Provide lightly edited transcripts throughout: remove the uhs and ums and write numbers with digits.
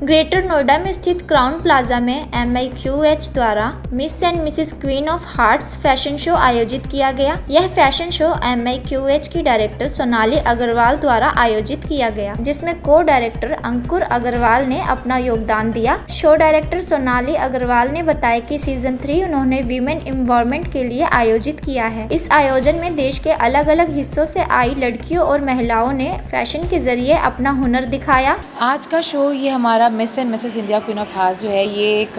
Greater Noida में स्थित Crowne Plaza में MIQH द्वारा miss and Mrs queen of hearts fashion show आयोजित किया गया। यह फैशन शो MIQH की डायरेक्टर सोनाली अग्रवाल द्वारा आयोजित किया गया, जिसमें को डायरेक्टर अंकुर अग्रवाल ने अपना योगदान दिया। शो डायरेक्टर सोनाली अग्रवाल ने बताया कि सीजन 3 उन्होंने वीमेन एम्पावरमेंट के लिए आयोजित किया है। इस आयोजन में देश के अलग अलग हिस्सों से आई लड़कियों और महिलाओं ने फैशन के जरिए अपना हुनर दिखाया। आज का शो ये हमारा miss and Mrs India queen of hearts जो है, ये एक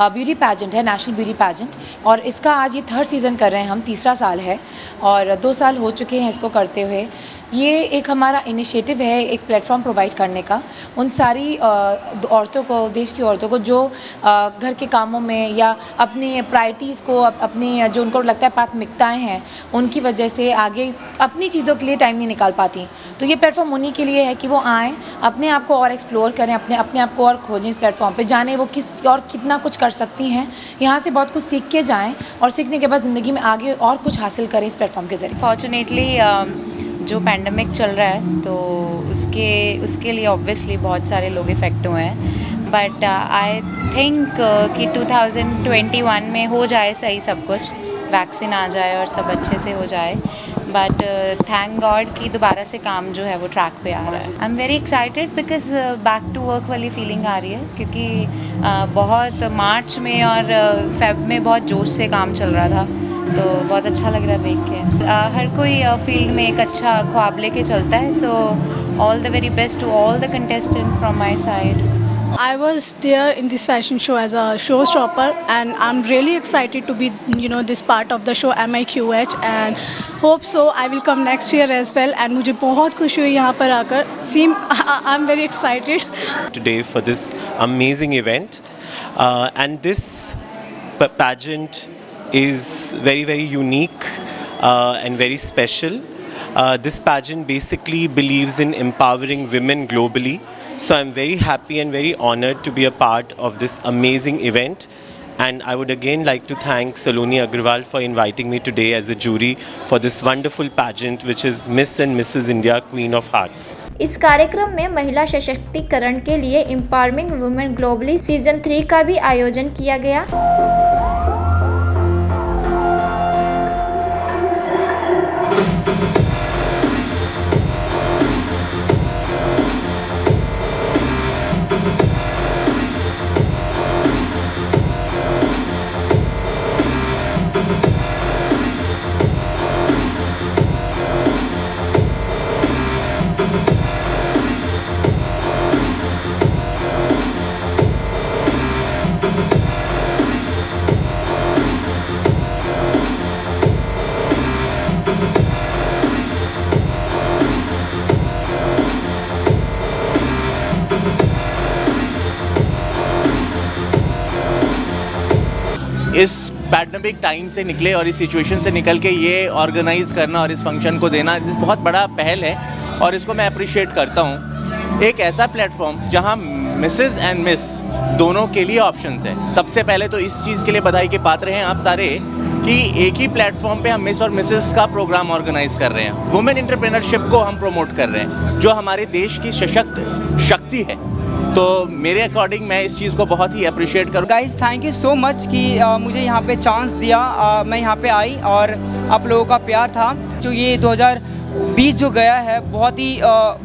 ब्यूटी पैजेंट है, नेशनल ब्यूटी पैजेंट, और इसका आज ये 3rd सीज़न कर रहे हैं हम, 3रा साल है और 2 साल हो चुके हैं इसको करते हुए। ये एक हमारा इनिशिएटिव है एक प्लेटफॉर्म प्रोवाइड करने का उन सारी औरतों को, देश की औरतों को जो घर के कामों में या अपनी प्रायोरिटीज़ को, अपनी जो उनको लगता है प्राथमिकताएं हैं, उनकी वजह से आगे अपनी चीज़ों के लिए टाइम नहीं निकाल पाती। तो ये प्लेटफॉर्म उन्हीं के लिए है कि वो आएँ, अपने आप को और एक्सप्लोर करें, अपने आप को और खोजें, इस प्लेटफॉर्म पे जाने वो किस और कितना कुछ कर सकती हैं, यहाँ से बहुत कुछ सीख के जाएँ और सीखने के बाद ज़िंदगी में आगे और कुछ हासिल करें इस प्लेटफॉर्म के ज़रिए। फॉर्चुनेटली जो पैंडमिक चल रहा है तो उसके लिए ऑब्वियसली बहुत सारे लोग इफ़ेक्ट हुए हैं, बट आई थिंक कि 2021 में हो जाए सही सब कुछ, वैक्सीन आ जाए और सब अच्छे से हो जाए। बट थैंक गॉड कि दोबारा से काम जो है वो ट्रैक पे आ रहा है। I am very excited because back to work वाली फीलिंग आ रही है, क्योंकि बहुत मार्च में और फेब में बहुत जोश से काम चल रहा था, तो बहुत अच्छा लग रहा है देख के। हर कोई फील्ड में एक अच्छा ख्वाब लेके चलता है, so all the very best to all the contestants from my side. I was there in this fashion show as a showstopper, and I'm really excited to be, this part of the show MIQH, and hope so I will come next year as well. And मुझे बहुत खुशी हुई यहाँ पर आकर। I'm very excited today for this amazing event, and this pageant is very, very unique and very special. This pageant basically believes in empowering women globally. So I'm very happy and very honored to be a part of this amazing event. And I would again like to thank Saloni Agrawal for inviting me today as a jury for this wonderful pageant which is Miss and Mrs. India Queen of Hearts. इस कार्यक्रम में महिला सशक्तिकरण के लिए empowering women globally season 3 का भी आयोजन किया गया। इस पैंडेमिक टाइम से निकले और इस सिचुएशन से निकल के ये ऑर्गेनाइज़ करना और इस फंक्शन को देना, इस बहुत बड़ा पहल है और इसको मैं अप्रिशिएट करता हूँ। एक ऐसा प्लेटफॉर्म जहाँ मिसेस एंड मिस दोनों के लिए ऑप्शंस है। सबसे पहले तो इस चीज़ के लिए बधाई के पात्र हैं आप सारे कि एक ही प्लेटफॉर्म पे हम मिस और मिसेस का प्रोग्राम ऑर्गेनाइज कर रहे हैं। वुमेन एंटरप्रेन्योरशिप को हम प्रमोट कर रहे हैं, जो हमारे देश की सशक्त शक्ति है। तो मेरे अकॉर्डिंग मैं इस चीज़ को बहुत ही अप्रिशिएट करूँ। Guys thank you so much कि मुझे यहाँ पे चांस दिया, मैं यहाँ पे आई और आप लोगों का प्यार था। जो ये 2020 जो गया है बहुत ही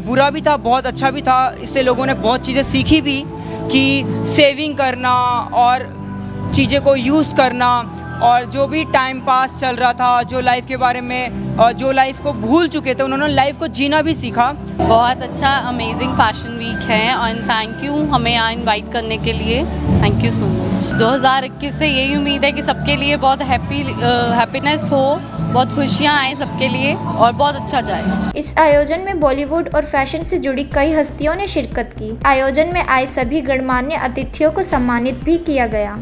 बुरा भी था, बहुत अच्छा भी था। इससे लोगों ने बहुत चीज़ें सीखी भी कि सेविंग करना और चीज़ें को यूज़ करना, और जो भी टाइम पास चल रहा था, जो लाइफ के बारे में, जो लाइफ को भूल चुके थे, उन्होंने लाइफ को जीना भी सीखा। बहुत अच्छा अमेजिंग फैशन वीक है और थैंक यू हमें यहाँ इनवाइट करने के लिए। Thank you so much. 2021 से यही उम्मीद है कि सबके लिए बहुत हैप्पीनेस हो, बहुत खुशियाँ आए सबके लिए और बहुत अच्छा जाए। इस आयोजन में बॉलीवुड और फैशन से जुड़ी कई हस्तियों ने शिरकत की। आयोजन में आए सभी गणमान्य अतिथियों को सम्मानित भी किया गया।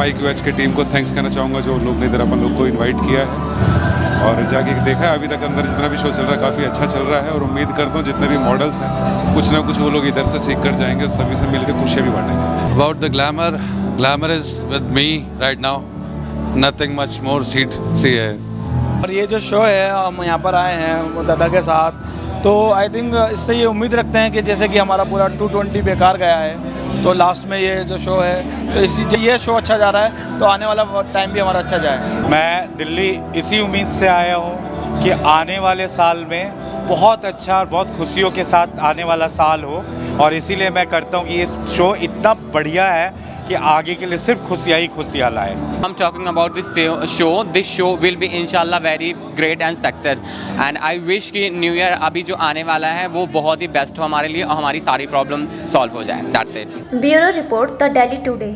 MIQH की टीम को थैंक्स कहना चाहूँगा जो लोग ने इधर अपन लोग को इनवाइट किया है और जाके देखा है। अभी तक अंदर जितना भी शो चल रहा है काफ़ी अच्छा चल रहा है और उम्मीद करता हूँ जितने भी मॉडल्स हैं कुछ ना कुछ वो लोग इधर से सीख कर जाएंगे और सभी से मिलकर खुशियाँ भी बांटेंगे। About the glamour is with me right now. Nothing much more see है। और ये जो शो है हम यहाँ पर आए हैं दादा के साथ, तो आई थिंक इससे ये उम्मीद रखते हैं कि जैसे कि हमारा पूरा 220 बेकार गया है तो लास्ट में ये जो शो है तो ये शो अच्छा जा रहा है तो आने वाला टाइम भी हमारा अच्छा जाए। मैं दिल्ली इसी उम्मीद से आया हूँ कि आने वाले साल में बहुत अच्छा और बहुत खुशियों के साथ आने वाला साल हो और इसीलिए मैं करता हूँ कि ये शो इतना बढ़िया है कि आगे के लिए सिर्फ खुशियाँ ही खुशियाँ लाए। I'm talking about this show. This show will be inshallah very great and success. And I wish कि न्यू ईयर अभी जो आने वाला है वो बहुत ही बेस्ट हो हमारे लिए और हमारी सारी प्रॉब्लम सॉल्व हो जाए। That's it. Bureau report the daily today.